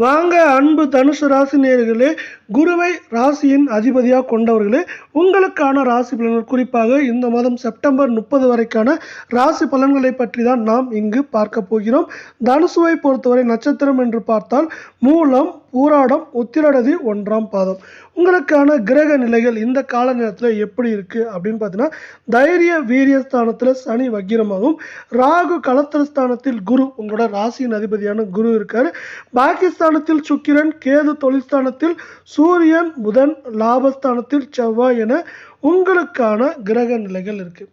வாங்க அன்பு தனுசு ராசி நேயர்களே, குருவை ராசியின் அதிபதியாக கொண்டவர்களே, உங்களுக்கான ராசி பலன்கள் குறிப்பாக இந்த மாதம் செப்டம்பர் 30 வரைக்கான ராசி பலன்களை பற்றி தான் நாம் இங்கு பார்க்க போகிறோம். தனுசுவை பொறுத்தவரை நட்சத்திரம் என்று பார்த்தால் மூலம், பூராடம், உத்திரடதி 1ஆம் பாதம். உங்களுக்கான கிரக நிலைகள் இந்த கால நேரத்தில் எப்படி இருக்குது அப்படின்னு பார்த்தீங்கன்னா, தைரிய வீரியஸ்தானத்தில் சனி வக்கிரமாகவும், ராகு களத்திரஸ்தானத்தில் குரு உங்களோட ராசியின் அதிபதியான குரு இருக்கார். பாகிஸ்தானத்தில் சுக்கிரன், கேது தொழில்ஸ்தானத்தில் சூரியன், புதன், லாபஸ்தானத்தில் செவ்வாய் என உங்களுக்கான கிரக நிலைகள் இருக்குது.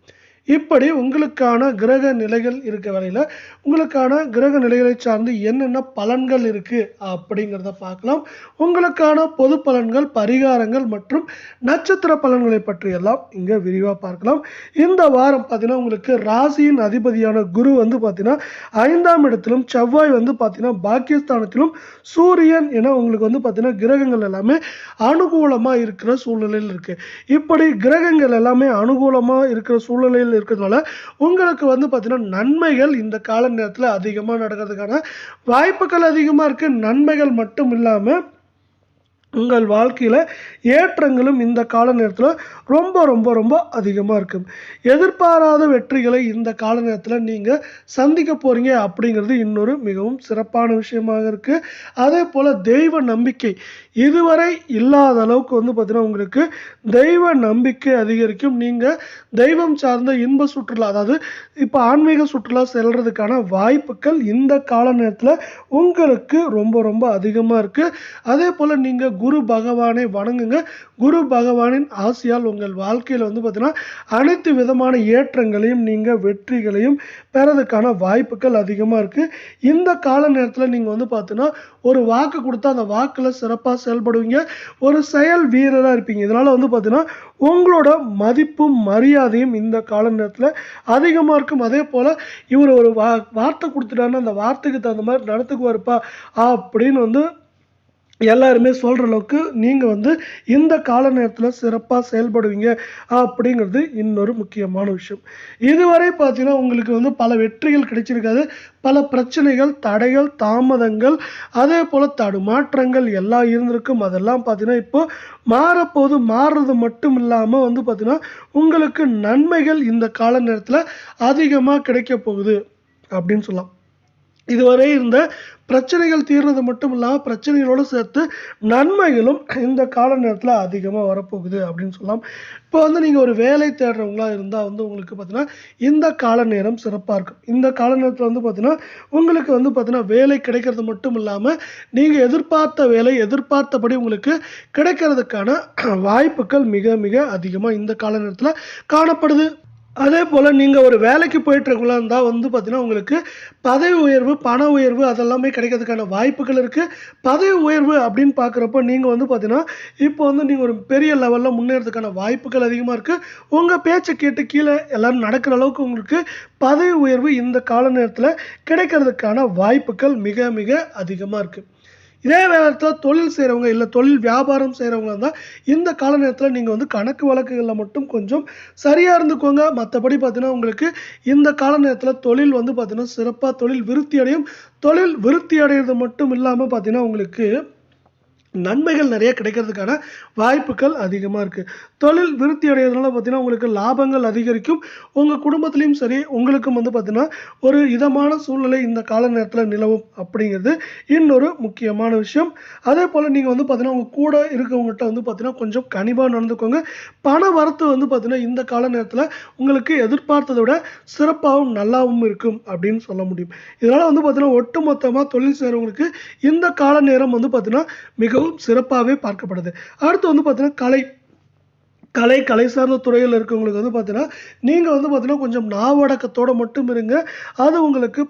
இப்படி உங்களுக்கான கிரக நிலைகள் இருக்க வரையில் உங்களுக்கான கிரக நிலைகளை சார்ந்து என்னென்ன பலன்கள் இருக்குது அப்படிங்கிறத பார்க்கலாம். உங்களுக்கான பொது பலன்கள், பரிகாரங்கள் மற்றும் நட்சத்திர பலன்களை பற்றியெல்லாம் இங்கே விரிவாக பார்க்கலாம். இந்த வாரம் பார்த்தீங்கன்னா உங்களுக்கு ராசியின் அதிபதியான குரு வந்து பார்த்தீங்கன்னா 5ஆம் இடத்திலும், செவ்வாய் வந்து பார்த்தீங்கன்னா பாகிஸ்தானத்திலும், சூரியன் என உங்களுக்கு வந்து பார்த்தீங்கன்னா கிரகங்கள் எல்லாமே அனுகூலமாக இருக்கிற சூழ்நிலையில் இருக்குது. இப்படி கிரகங்கள் எல்லாமே அனுகூலமாக இருக்கிற சூழ்நிலையில் இருக்கிறதுனால உங்களுக்கு வந்து பார்த்தீங்கன்னா நன்மைகள் இந்த கால நேரத்தில் அதிகமாக நடக்கிறதுக்கான வாய்ப்புகள் அதிகமாக இருக்குது. நன்மைகள் மட்டும் இல்லாமல் உங்கள் வாழ்க்கையில் ஏற்றங்களும் இந்த கால நேரத்தில் ரொம்ப ரொம்ப ரொம்ப அதிகமாக இருக்கும். எதிர்பாராத வெற்றிகளை இந்த கால நேரத்தில் நீங்கள் சந்திக்க போகிறீங்க அப்படிங்கிறது இன்னொரு மிகவும் சிறப்பான விஷயமாக இருக்குது. அதே போல் தெய்வ நம்பிக்கை இதுவரை இல்லாத அளவுக்கு வந்து பார்த்திங்கன்னா உங்களுக்கு தெய்வ நம்பிக்கை அதிகரிக்கும். நீங்கள் தெய்வம் சார்ந்த இன்ப சுற்றுலா, அதாவது இப்போ ஆன்மீக சுற்றுலா செல்றதுக்கான வாய்ப்புகள் இந்த கால நேரத்தில் உங்களுக்கு ரொம்ப ரொம்ப அதிகமாக இருக்குது. அதே போல் நீங்கள் குரு பகவானை வணங்குங்க. குரு பகவானின் ஆசியால் உங்கள் வாழ்க்கையில் வந்து பார்த்தீங்கன்னா அனைத்து விதமான ஏற்றங்களையும் நீங்கள் வெற்றிகளையும் பெறதுக்கான வாய்ப்புகள் அதிகமாக இருக்குது. இந்த கால நேரத்தில் நீங்கள் வந்து பார்த்தீங்கன்னா ஒரு வாக்கு கொடுத்தா அந்த வாக்கில் சிறப்பாக செயல்படுவீங்க. ஒரு செயல் வீரராக இருப்பீங்க. இதனால் வந்து பார்த்தீங்கன்னா உங்களோட மதிப்பும் மரியாதையும் இந்த கால நேரத்தில் அதிகமாக இருக்கும். அதே போல் இவர் ஒரு வார்த்தை கொடுத்துட்டாருன்னா அந்த வார்த்தைக்கு தகுந்த மாதிரி நடத்துக்குவாருப்பா அப்படின்னு வந்து எல்லாருமே சொல்கிற அளவுக்கு நீங்கள் வந்து இந்த கால நேரத்தில் சிறப்பாக செயல்படுவீங்க அப்படிங்கிறது இன்னொரு முக்கியமான விஷயம். இதுவரை பார்த்தீங்கன்னா உங்களுக்கு வந்து பல வெற்றிகள் கிடைச்சிருக்காது. பல பிரச்சனைகள், தடைகள், தாமதங்கள், அதே போல் தடுமாற்றங்கள் எல்லாம் இருந்திருக்கும். அதெல்லாம் பார்த்தீங்கன்னா இப்போ மாறப்போது. மாறுறது மட்டும் இல்லாமல் வந்து பார்த்தீங்கன்னா உங்களுக்கு நன்மைகள் இந்த கால நேரத்தில் அதிகமாக கிடைக்க போகுது அப்படின்னு சொல்லலாம். இதுவரை இருந்த பிரச்சனைகள் தீர்றது மட்டும் இல்லாமல் பிரச்சனைகளோடு சேர்த்து நன்மைகளும் இந்த கால நேரத்தில் அதிகமாக வரப்போகுது அப்படின்னு சொல்லலாம். இப்போ வந்து நீங்கள் ஒரு வேலை தேடுறவங்களா இருந்தால் வந்து உங்களுக்கு பார்த்தீங்கன்னா இந்த கால நேரம் சிறப்பாக இருக்கும். இந்த கால நேரத்தில் வந்து பார்த்தீங்கன்னா உங்களுக்கு வந்து பார்த்தீங்கன்னா வேலை கிடைக்கிறது மட்டும் இல்லாமல் நீங்கள் எதிர்பார்த்த வேலை எதிர்பார்த்தபடி உங்களுக்கு கிடைக்கிறதுக்கான வாய்ப்புகள் மிக மிக அதிகமாக இந்த கால நேரத்தில் காணப்படுது. அதே போல் நீங்கள் ஒரு வேலைக்கு போயிட்டுருக்குள்ளா இருந்தால் வந்து பார்த்தீங்கன்னா உங்களுக்கு பதவி உயர்வு, பண உயர்வு அதெல்லாமே கிடைக்கிறதுக்கான வாய்ப்புகள் இருக்குது. பதவி உயர்வு அப்படின்னு பார்க்குறப்ப நீங்கள் வந்து பார்த்தீங்கன்னா இப்போ வந்து நீங்கள் ஒரு பெரிய லெவலில் முன்னேறதுக்கான வாய்ப்புகள் அதிகமாக இருக்குது. உங்கள் பேச்சை கேட்டு கீழே எல்லோரும் நடக்கிற அளவுக்கு உங்களுக்கு பதவி உயர்வு இந்த கால நேரத்தில் கிடைக்கிறதுக்கான வாய்ப்புகள் மிக மிக அதிகமாக இருக்குது. இதே நேரத்தில் தொழில் செய்கிறவங்க இல்லை தொழில் வியாபாரம் செய்கிறவங்க இருந்தால் இந்த கால நேரத்தில் நீங்கள் வந்து கணக்கு வழக்குகளில் மட்டும் கொஞ்சம் சரியாக இருந்துக்கோங்க. மற்றபடி பார்த்தீங்கன்னா உங்களுக்கு இந்த கால நேரத்தில் தொழில் வந்து பார்த்தீங்கன்னா சிறப்பாக தொழில் விருத்தி அடையும். தொழில் விருத்தி அடைகிறது மட்டும் இல்லாமல் பார்த்தீங்கன்னா உங்களுக்கு நன்மைகள் நிறைய கிடைக்கிறதுக்கான வாய்ப்புகள் அதிகமாக இருக்குது. தொழில் விருத்தி அடைகிறதுனால பார்த்தீங்கன்னா உங்களுக்கு லாபங்கள் அதிகரிக்கும். உங்கள் குடும்பத்துலேயும் சரி உங்களுக்கும் வந்து பார்த்தீங்கன்னா ஒரு இதமான சூழ்நிலை இந்த கால நேரத்தில் நிலவும் அப்படிங்கிறது இன்னொரு முக்கியமான விஷயம். அதே போல் நீங்கள் வந்து பார்த்தீங்கன்னா உங்கள் கூட இருக்கவங்ககிட்ட வந்து பார்த்தீங்கன்னா கொஞ்சம் கனிவாக நடந்துக்கோங்க. பண வரத்து வந்து பார்த்தீங்கன்னா இந்த கால நேரத்தில் உங்களுக்கு எதிர்பார்த்ததை விட சிறப்பாகவும் நல்லாவும் இருக்கும் அப்படின்னு சொல்ல முடியும். இதனால் வந்து பார்த்தீங்கன்னா ஒட்டுமொத்தமாக தொழில் செய்கிறவங்களுக்கு இந்த கால நேரம் வந்து பார்த்தீங்கன்னா மிகவும் சிறப்பாகவே பார்க்கப்படுது. அடுத்து வந்து பார்த்தீங்கன்னா கலை சார்ந்த துறையில் இருக்கவங்களுக்கு வந்து பார்த்தீங்கன்னா நீங்கள் வந்து பார்த்தீங்கன்னா கொஞ்சம் நாவடக்கத்தோடு மட்டும் இருங்க. அது உங்களுக்கு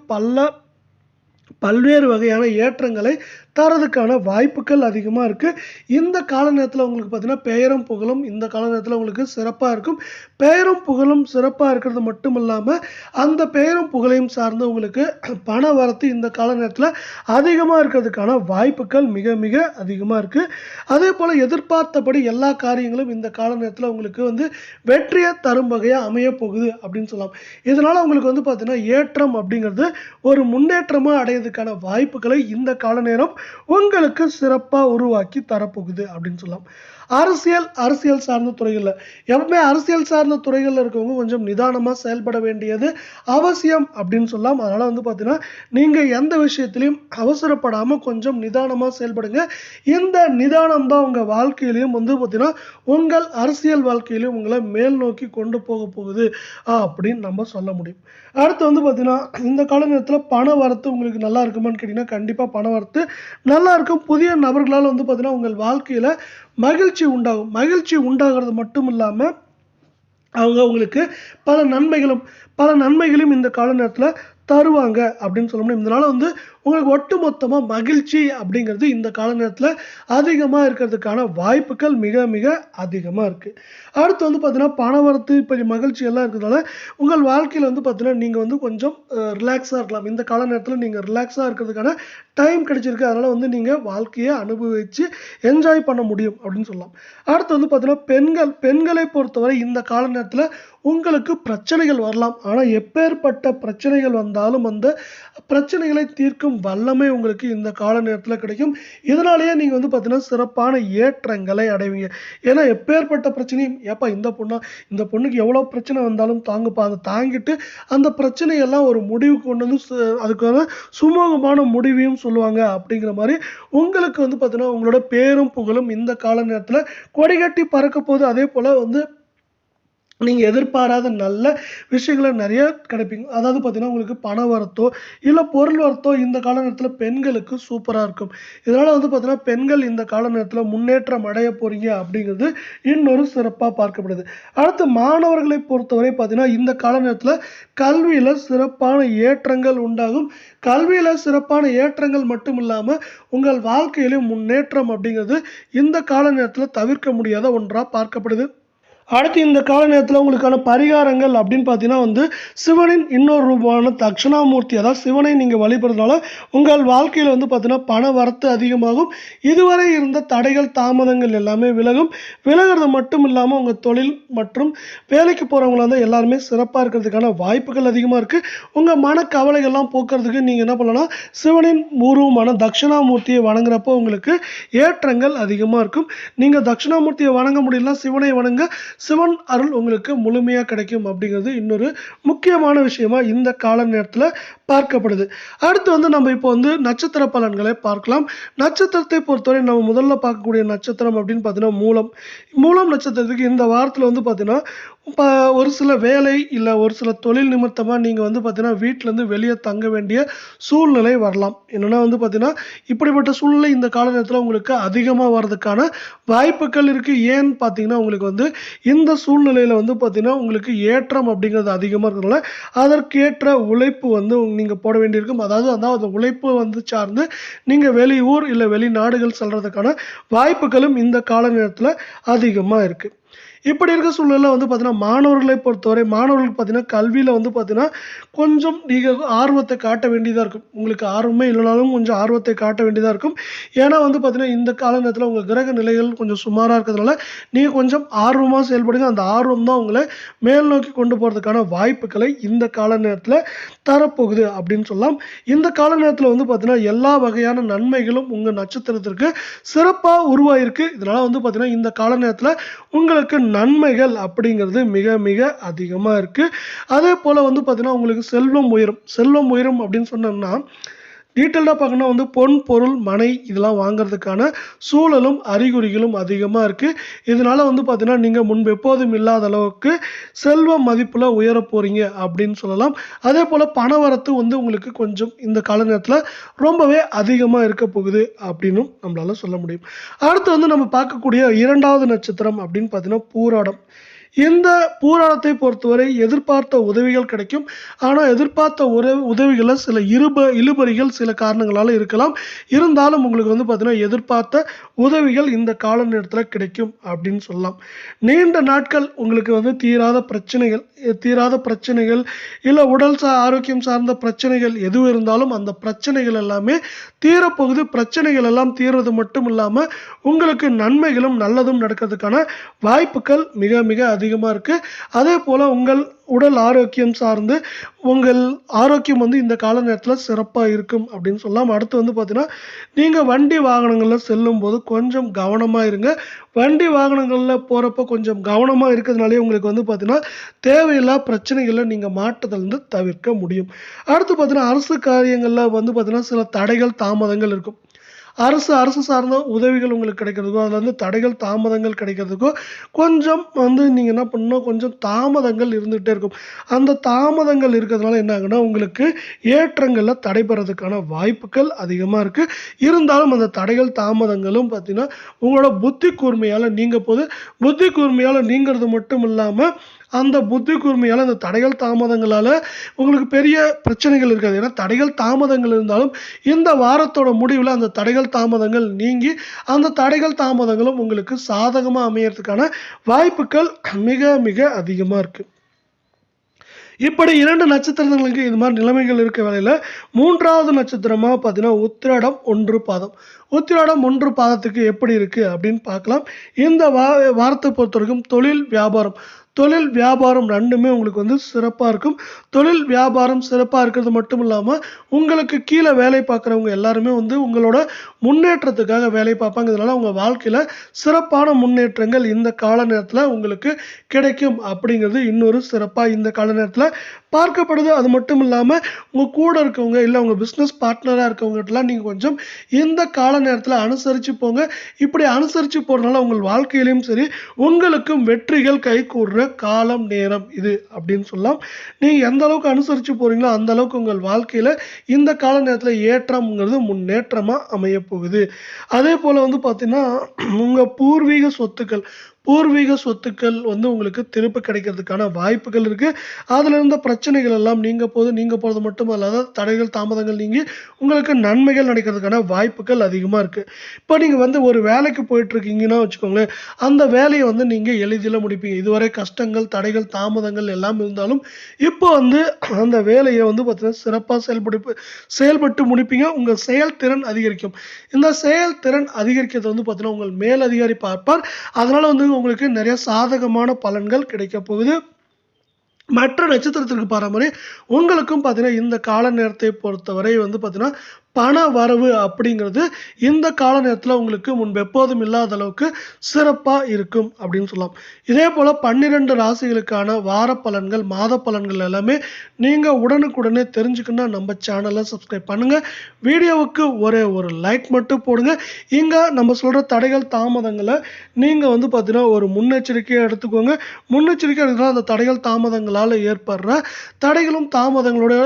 பல்வேறு வகையான ஏற்றங்களை தரதுக்கான வாய்ப்புகள் அதிகமாக இருக்குது. இந்த கால நேரத்தில் உங்களுக்கு பார்த்தீங்கன்னா பெயரும் புகழும் இந்த கால நேரத்தில் உங்களுக்கு சிறப்பாக இருக்கும். பெயரும் புகழும் சிறப்பாக இருக்கிறது மட்டும் இல்லாமல் அந்த பெயரும் புகழையும் சார்ந்து உங்களுக்கு பண வரத்து இந்த கால நேரத்தில் அதிகமாக இருக்கிறதுக்கான வாய்ப்புகள் மிக மிக அதிகமாக இருக்குது. அதே போல் எதிர்பார்த்தபடி எல்லா காரியங்களும் இந்த கால நேரத்தில் உங்களுக்கு வந்து வெற்றியை தரும் வகையாக அமைய போகுது அப்படின்னு சொல்லலாம். இதனால் உங்களுக்கு வந்து பார்த்தீங்கன்னா ஏற்றம் அப்படிங்கிறது ஒரு முன்னேற்றமாக அடையிறதுக்கான வாய்ப்புகளை இந்த கால நேரம் உங்களுக்கு சிறப்பாக உருவாக்கி தரப்போகுது அப்படின்னு சொல்லலாம். அரசியல் சார்ந்த துறைகளில் எப்பவுமே அரசியல் சார்ந்த துறைகளில் இருக்கவங்க கொஞ்சம் நிதானமாக செயல்பட வேண்டியது அவசியம் அப்படின்னு சொல்லலாம். அதனால் வந்து பார்த்தீங்கன்னா நீங்கள் எந்த விஷயத்திலையும் அவசரப்படாமல் கொஞ்சம் நிதானமாக செயல்படுங்க. இந்த நிதானம் தான் உங்கள் வாழ்க்கையிலையும் வந்து பார்த்தீங்கன்னா உங்கள் அரசியல் வாழ்க்கையிலையும் உங்களை மேல் நோக்கி கொண்டு போகுது அப்படின்னு நம்ம சொல்ல முடியும். அடுத்து வந்து பார்த்தீங்கன்னா இந்த கால நேரத்தில் பண வரத்து உங்களுக்கு நல்லா இருக்குமான்னு கேட்டிங்கன்னா கண்டிப்பாக பண வரத்து நல்லா இருக்கும். புதிய நபர்களால் வந்து பார்த்தீங்கன்னா உங்கள் வாழ்க்கையில் மகிழ்ச்சி உண்டாகும். மகிழ்ச்சி உண்டாகிறது மட்டும் இல்லாமல் அவங்க உங்களுக்கு பல நன்மைகளும் இந்த கால நேரத்தில் தருவாங்க அப்படின்னு சொல்ல முடியும். இதனால வந்து உங்களுக்கு ஒட்டுமொத்தமாக மகிழ்ச்சி அப்படிங்கிறது இந்த கால நேரத்தில் அதிகமாக இருக்கிறதுக்கான வாய்ப்புகள் மிக மிக அதிகமாக இருக்குது. அடுத்து வந்து பார்த்தீங்கன்னா பணவரத்து இப்போ மகிழ்ச்சி எல்லாம் இருக்கிறதுனால உங்கள் வாழ்க்கையில் வந்து பார்த்தீங்கன்னா நீங்கள் வந்து கொஞ்சம் ரிலாக்ஸாக இருக்கலாம். இந்த கால நேரத்தில் நீங்கள் ரிலாக்ஸாக இருக்கிறதுக்கான டைம் கிடைச்சிருக்கு. அதனால் வந்து நீங்கள் வாழ்க்கையை அனுபவித்து என்ஜாய் பண்ண முடியும் அப்படின்னு சொல்லலாம். அடுத்து வந்து பார்த்தீங்கன்னா பெண்களை பொறுத்தவரை இந்த கால நேரத்தில் உங்களுக்கு பிரச்சனைகள் வரலாம். ஆனால் எப்பேற்பட்ட பிரச்சனைகள் வந்தாலும் அந்த பிரச்சனைகளை தீர்க்கும் வல்லமை உங்களுக்கு இந்த கால நேரத்தில் கிடைக்கும். இதனாலேயே நீங்கள் வந்து பார்த்தீங்கன்னா சிறப்பான ஏற்றங்களை அடைவீங்க. ஏன்னா எப்பேற்பட்ட பிரச்சனையும் ஏப்பா இந்த பொண்ணுக்கு எவ்வளோ பிரச்சனை வந்தாலும் தாங்குப்பா, அதை தாங்கிட்டு அந்த பிரச்சனையெல்லாம் ஒரு முடிவு கொண்டு வந்து அதுக்கான சுமூகமான முடிவையும் சொல்லுவாங்க அப்படிங்கிற மாதிரி உங்களுக்கு வந்து பார்த்தீங்கன்னா உங்களோட பேரும் புகழும் இந்த கால நேரத்தில் கொடிகட்டி பறக்க போகுது. அதே போல் வந்து நீங்கள் எதிர்பாராத நல்ல விஷயங்களை நிறைய கிடைப்பீங்க. அதாவது பார்த்தீங்கன்னா உங்களுக்கு பண வரத்தோ இல்லை பொருள் வரத்தோ இந்த கால நேரத்தில் பெண்களுக்கு சூப்பராக இருக்கும். இதனால் வந்து பார்த்தீங்கன்னா பெண்கள் இந்த கால நேரத்தில் முன்னேற்றம் அடைய போகிறீங்க அப்படிங்கிறது இன்னொரு சிறப்பாக பார்க்கப்படுது. அடுத்து மாணவர்களை பொறுத்தவரை பார்த்தீங்கன்னா இந்த கால நேரத்தில் கல்வியில் சிறப்பான ஏற்றங்கள் உண்டாகும். கல்வியில் சிறப்பான ஏற்றங்கள் மட்டும் இல்லாமல் உங்கள் வாழ்க்கையிலும் முன்னேற்றம் அப்படிங்கிறது இந்த கால நேரத்தில் தவிர்க்க முடியாத ஒன்றாக பார்க்கப்படுது. அடுத்து இந்த கால நேரத்தில் உங்களுக்கான பரிகாரங்கள் அப்படின்னு பார்த்தீங்கன்னா வந்து சிவனின் இன்னொரு ரூபமான தட்சிணாமூர்த்தி, அதாவது சிவனை நீங்கள் வழிபடுறதுனால உங்கள் வாழ்க்கையில் வந்து பார்த்தீங்கன்னா பண வரத்து அதிகமாகும். இதுவரை இருந்த தடைகள் தாமதங்கள் எல்லாமே விலகிறது மட்டும் இல்லாமல் உங்கள் தொழில் மற்றும் வேலைக்கு போகிறவங்கள வந்து எல்லாருமே சிறப்பாக இருக்கிறதுக்கான வாய்ப்புகள் அதிகமாக இருக்குது. உங்கள் மனக்கவலைகள்லாம் போக்குறதுக்கு நீங்கள் என்ன பண்ணலாம், சிவனின் உருவமான தட்சிணாமூர்த்தியை வணங்குறப்போ உங்களுக்கு ஏற்றங்கள் அதிகமாக இருக்கும். நீங்கள் தட்சிணாமூர்த்தியை வணங்க முடியலன்னா சிவனை வணங்க, சிவன் அருள் உங்களுக்கு முழுமையாக கிடைக்கும் அப்படிங்கிறது இன்னொரு முக்கியமான விஷயமா இந்த கால நேரத்தில் பார்க்கப்படுது. அடுத்து வந்து நம்ம இப்போ வந்து நட்சத்திர பலன்களை பார்க்கலாம். நட்சத்திரத்தை பொறுத்தவரை நம்ம முதல்ல பார்க்கக்கூடிய நட்சத்திரம் அப்படின்னு பார்த்தீங்கன்னா மூலம் நட்சத்திரத்துக்கு இந்த வாரத்தில் வந்து பார்த்தீங்கன்னா இப்போ ஒரு சில வேலை இல்லை ஒரு சில தொழில் நிமித்தமாக நீங்கள் வந்து பார்த்தீங்கன்னா வீட்டிலேருந்து வெளியே தங்க வேண்டிய சூழ்நிலை வரலாம். என்னென்னா வந்து பார்த்தீங்கன்னா இப்படிப்பட்ட சூழ்நிலை இந்த கால நேரத்தில் உங்களுக்கு அதிகமாக வர்றதுக்கான வாய்ப்புகள் இருக்குது. ஏன்னு பார்த்தீங்கன்னா உங்களுக்கு வந்து இந்த சூழ்நிலையில் வந்து பார்த்தீங்கன்னா உங்களுக்கு ஏற்றம் அப்படிங்கிறது அதிகமாக இருக்கிறதுனால அதற்கேற்ற உழைப்பு வந்து நீங்கள் போட வேண்டியிருக்கும். அதாவது அந்த உழைப்பு வந்து சார்ந்து நீங்கள் வெளியூர் இல்லை வெளிநாடுகள் செல்றதுக்கான வாய்ப்புகளும் இந்த கால நேரத்தில் அதிகமாக இருக்குது. இப்படி இருக்க சூழ்நிலையில் வந்து பார்த்தீங்கன்னா மாணவர்களை பொறுத்தவரை மாணவர்களுக்கு பார்த்தீங்கன்னா கல்வியில் வந்து பார்த்தீங்கன்னா கொஞ்சம் நீங்கள் ஆர்வத்தை காட்ட வேண்டியதாக இருக்கும். உங்களுக்கு ஆர்வமே இல்லைனாலும் கொஞ்சம் ஆர்வத்தை காட்ட வேண்டியதாக இருக்கும். ஏன்னா வந்து பார்த்தீங்கன்னா இந்த கால நேரத்தில் உங்கள் கிரக நிலைகள் கொஞ்சம் சுமாராக இருக்கிறதுனால நீங்கள் கொஞ்சம் ஆர்வமாக செயல்படுங்க. அந்த ஆர்வம் தான் உங்களை மேல் நோக்கி கொண்டு போகிறதுக்கான வாய்ப்புகளை இந்த கால நேரத்தில் தரப்போகுது அப்படின்னு சொல்லலாம். இந்த கால நேரத்தில் வந்து பார்த்தீங்கன்னா எல்லா வகையான நன்மைகளும் உங்கள் நட்சத்திரத்திற்கு சிறப்பாக உருவாயிருக்கு. இதனால் வந்து பார்த்தீங்கன்னா இந்த கால நேரத்தில் உங்களுக்கு நன்மைகள் அப்படிங்கிறது மிக மிக அதிகமாக இருக்குது. அதே போல் வந்து பார்த்தீங்கன்னா உங்களுக்கு செல்வம் உயரும் அப்படின்னு சொன்னோம்னா டீட்டெயில்டாக பார்க்கணும் வந்து பொன் பொருள் மனை இதெல்லாம் வாங்கிறதுக்கான சூழலும் அறிகுறிகளும் அதிகமாக இருக்குது. இதனால் வந்து பார்த்தீங்கன்னா நீங்கள் முன்பு எப்போதும் இல்லாத அளவுக்கு செல்வ மதிப்பில் உயர போகிறீங்க அப்படின்னு சொல்லலாம். அதே போல் பண வரத்து வந்து உங்களுக்கு கொஞ்சம் இந்த கால நேரத்தில் ரொம்பவே அதிகமாக இருக்க போகுது அப்படின்னு நம்மளால சொல்ல முடியும். அடுத்து வந்து நம்ம பார்க்கக்கூடிய இரண்டாவது நட்சத்திரம் அப்படின்னு பார்த்தீங்கன்னா பூராடம். இந்த பூராடத்தை பொறுத்தவரை எதிர்பார்த்த உதவிகள் கிடைக்கும். ஆனால் எதிர்பார்த்த உதவிகளில் சில இழுபறிகள் சில காரணங்களால் இருக்கலாம். இருந்தாலும் உங்களுக்கு வந்து பார்த்தீங்கன்னா எதிர்பார்த்த உதவிகள் இந்த கால நேரத்தில் கிடைக்கும் அப்படின்னு சொல்லலாம். நீண்ட நாட்கள் உங்களுக்கு வந்து தீராத பிரச்சனைகள் இல்லை உடல் ஆரோக்கியம் சார்ந்த பிரச்சனைகள் எதுவும் இருந்தாலும் அந்த பிரச்சனைகள் எல்லாமே தீரப்போகுது. பிரச்சனைகள் எல்லாம் தீர்றது மட்டும் இல்லாமல் உங்களுக்கு நன்மைகளும் நல்லதும் நடக்கிறதுக்கான வாய்ப்புகள் மிக மிக அதிகமாக இருக்குது. அதே போல் உங்கள் உடல் ஆரோக்கியம் சார்ந்து உங்கள் ஆரோக்கியம் வந்து இந்த கால நேரத்தில் சிறப்பாக இருக்கும் அப்படின்னு சொல்லலாம். அடுத்து வந்து பார்த்தீங்கன்னா, நீங்கள் வண்டி வாகனங்களில் செல்லும்போது கொஞ்சம் கவனமாக இருங்க. வண்டி வாகனங்களில் போகிறப்ப கொஞ்சம் கவனமாக இருக்கிறதுனாலே உங்களுக்கு வந்து பார்த்தீங்கன்னா, தேவையில்லா பிரச்சனைகளை நீங்கள் மாட்டுதலேருந்து தவிர்க்க முடியும். அடுத்து பார்த்தீங்கன்னா, அரசு காரியங்களில் வந்து பார்த்தீங்கன்னா, சில தடைகள், தாமதங்கள் இருக்கும். அரசு சார்ந்த உதவிகள் உங்களுக்கு கிடைக்கிறதுக்கோ, அதில் வந்து தடைகள், தாமதங்கள் கிடைக்கிறதுக்கோ கொஞ்சம் வந்து நீங்கள் என்ன பண்ணணும், கொஞ்சம் தாமதங்கள் இருந்துகிட்டே இருக்கும். அந்த தாமதங்கள் இருக்கிறதுனால என்ன ஆகுன்னா, உங்களுக்கு ஏற்றங்களில் தடைபெறதுக்கான வாய்ப்புகள் அதிகமாக இருக்குது. இருந்தாலும் அந்த தடைகள், தாமதங்களும் பார்த்தீங்கன்னா, உங்களோட புத்தி கூர்மையால் நீங்க போது. புத்தி கூர்மையால் நீங்கிறது மட்டும் இல்லாமல், அந்த புத்தி கூர்மையால் அந்த தடைகள், தாமதங்களால் உங்களுக்கு பெரிய பிரச்சனைகள் இருக்காது. ஏன்னா தடைகள், தாமதங்கள் இருந்தாலும் இந்த வாரத்தோட முடிவில் அந்த தடைகள், தாமதங்கள் நீங்கி அந்த தடைகள், தாமதங்களும் உங்களுக்கு சாதகமாக அமையறதுக்கான வாய்ப்புகள் மிக மிக அதிகமாக இருக்குது. இப்படி 2 நட்சத்திரங்களுக்கு இது மாதிரி நிலைமைகள் இருக்க வேளையில 3வது நட்சத்திரமா பார்த்தீங்கன்னா, உத்திராடம் 1 பாதம். உத்திராடம் 1 பாதத்துக்கு எப்படி இருக்கு அப்படின்னு பார்க்கலாம். இந்த வாரத்தை பொறுத்தவரைக்கும் தொழில் வியாபாரம் 2மே உங்களுக்கு வந்து சிறப்பாக இருக்கும். தொழில் வியாபாரம் சிறப்பாக இருக்கிறது மட்டும் இல்லாமல், உங்களுக்கு கீழே வேலை பார்க்குறவங்க எல்லாருமே வந்து உங்களோட முன்னேற்றத்துக்காக வேலை பார்ப்பாங்க. இதனால் உங்கள் வாழ்க்கையில் சிறப்பான முன்னேற்றங்கள் இந்த கால நேரத்தில் உங்களுக்கு கிடைக்கும் அப்படிங்கிறது இன்னொரு சிறப்பாக இந்த கால நேரத்தில் பார்க்கப்படுது. அது மட்டும் இல்லாமல், உங்கள் கூட இருக்கவங்க இல்லை உங்கள் பிஸ்னஸ் பார்ட்னராக இருக்கவங்ககிட்டலாம் நீங்கள் கொஞ்சம் இந்த கால நேரத்தில் அனுசரித்து போங்க. இப்படி அனுசரித்து போகிறதுனால உங்கள் வாழ்க்கையிலையும் சரி, உங்களுக்கும் வெற்றிகள் கைகூடுற காலம், நேரம் இது அப்படின்னு சொல்லலாம். நீங்கள் எந்த அளவுக்கு அனுசரித்து போகிறீங்களோ அந்த அளவுக்கு உங்கள் வாழ்க்கையில் இந்த கால நேரத்தில் ஏற்றம்ங்கிறது முன்னேற்றமாக அமைய போகுது. அதே போல் வந்து பார்த்தீங்கன்னா, உங்கள் பூர்வீக சொத்துக்கள் வந்து உங்களுக்கு திருப்ப கிடைக்கிறதுக்கான வாய்ப்புகள் இருக்குது. அதில் இருந்த பிரச்சனைகள் எல்லாம் நீங்க போகிறது மட்டும் அல்லாத தடைகள், தாமதங்கள் நீங்கி உங்களுக்கு நன்மைகள் நடக்கிறதுக்கான வாய்ப்புகள் அதிகமாக இருக்குது. இப்போ நீங்கள் வந்து ஒரு வேலைக்கு போயிட்டுருக்கீங்கன்னா வச்சுக்கோங்களேன், அந்த வேலையை வந்து நீங்கள் எளிதில் முடிப்பீங்க. இதுவரை கஷ்டங்கள், தடைகள், தாமதங்கள் எல்லாம் இருந்தாலும் இப்போ வந்து அந்த வேலையை வந்து பார்த்தீங்கன்னா சிறப்பாக செயல்பட்டு முடிப்பீங்க. உங்கள் செயல்திறன் அதிகரிக்கும். இந்த செயல்திறன் அதிகரிக்கிறது வந்து பார்த்தீங்கன்னா உங்கள் மேலதிகாரி பார்ப்பார். அதனால் வந்து உங்களுக்கு நிறைய சாதகமான பலன்கள் கிடைக்க போகுது. மற்ற நட்சத்திரத்திற்கு பார மாதிரி உங்களுக்கும் பார்த்தீங்கன்னா இந்த கால நேரத்தை பொறுத்தவரை வந்து பார்த்தீங்கன்னா பண வரவு அப்படிங்கிறது இந்த கால நேரத்தில் உங்களுக்கு முன்பு எப்போதும் இல்லாத அளவுக்கு சிறப்பாக இருக்கும் அப்படின்னு சொல்லலாம். இதே போல் 12 ராசிகளுக்கான வார பலன்கள், மாத பலன்கள் எல்லாமே நீங்கள் உடனுக்குடனே தெரிஞ்சுக்கணும்னா நம்ம சேனலை சப்ஸ்கிரைப் பண்ணுங்கள். வீடியோவுக்கு ஒரே ஒரு லைக் மட்டும் போடுங்க. இங்கே நம்ம சொல்கிற தடைகள், தாமதங்களை நீங்கள் வந்து பார்த்தீங்கன்னா ஒரு முன்னெச்சரிக்கையாக எடுத்துக்கோங்க. முன்னெச்சரிக்கை எடுத்தால் அந்த தடைகள், தாமதங்களால் ஏற்படுற தடைகளும் தாமதங்களோட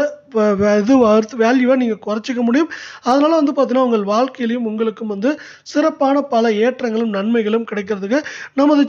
வேல்யூவை நீங்கள் குறைச்சிக்க முடியும். அதனால் வந்து பார்த்தீங்கன்னா உங்கள் வாழ்க்கையிலையும் உங்களுக்கும் வந்து சிறப்பான பல ஏற்றங்களும் நன்மைகளும் கிடைக்கிறதுக்கு நமது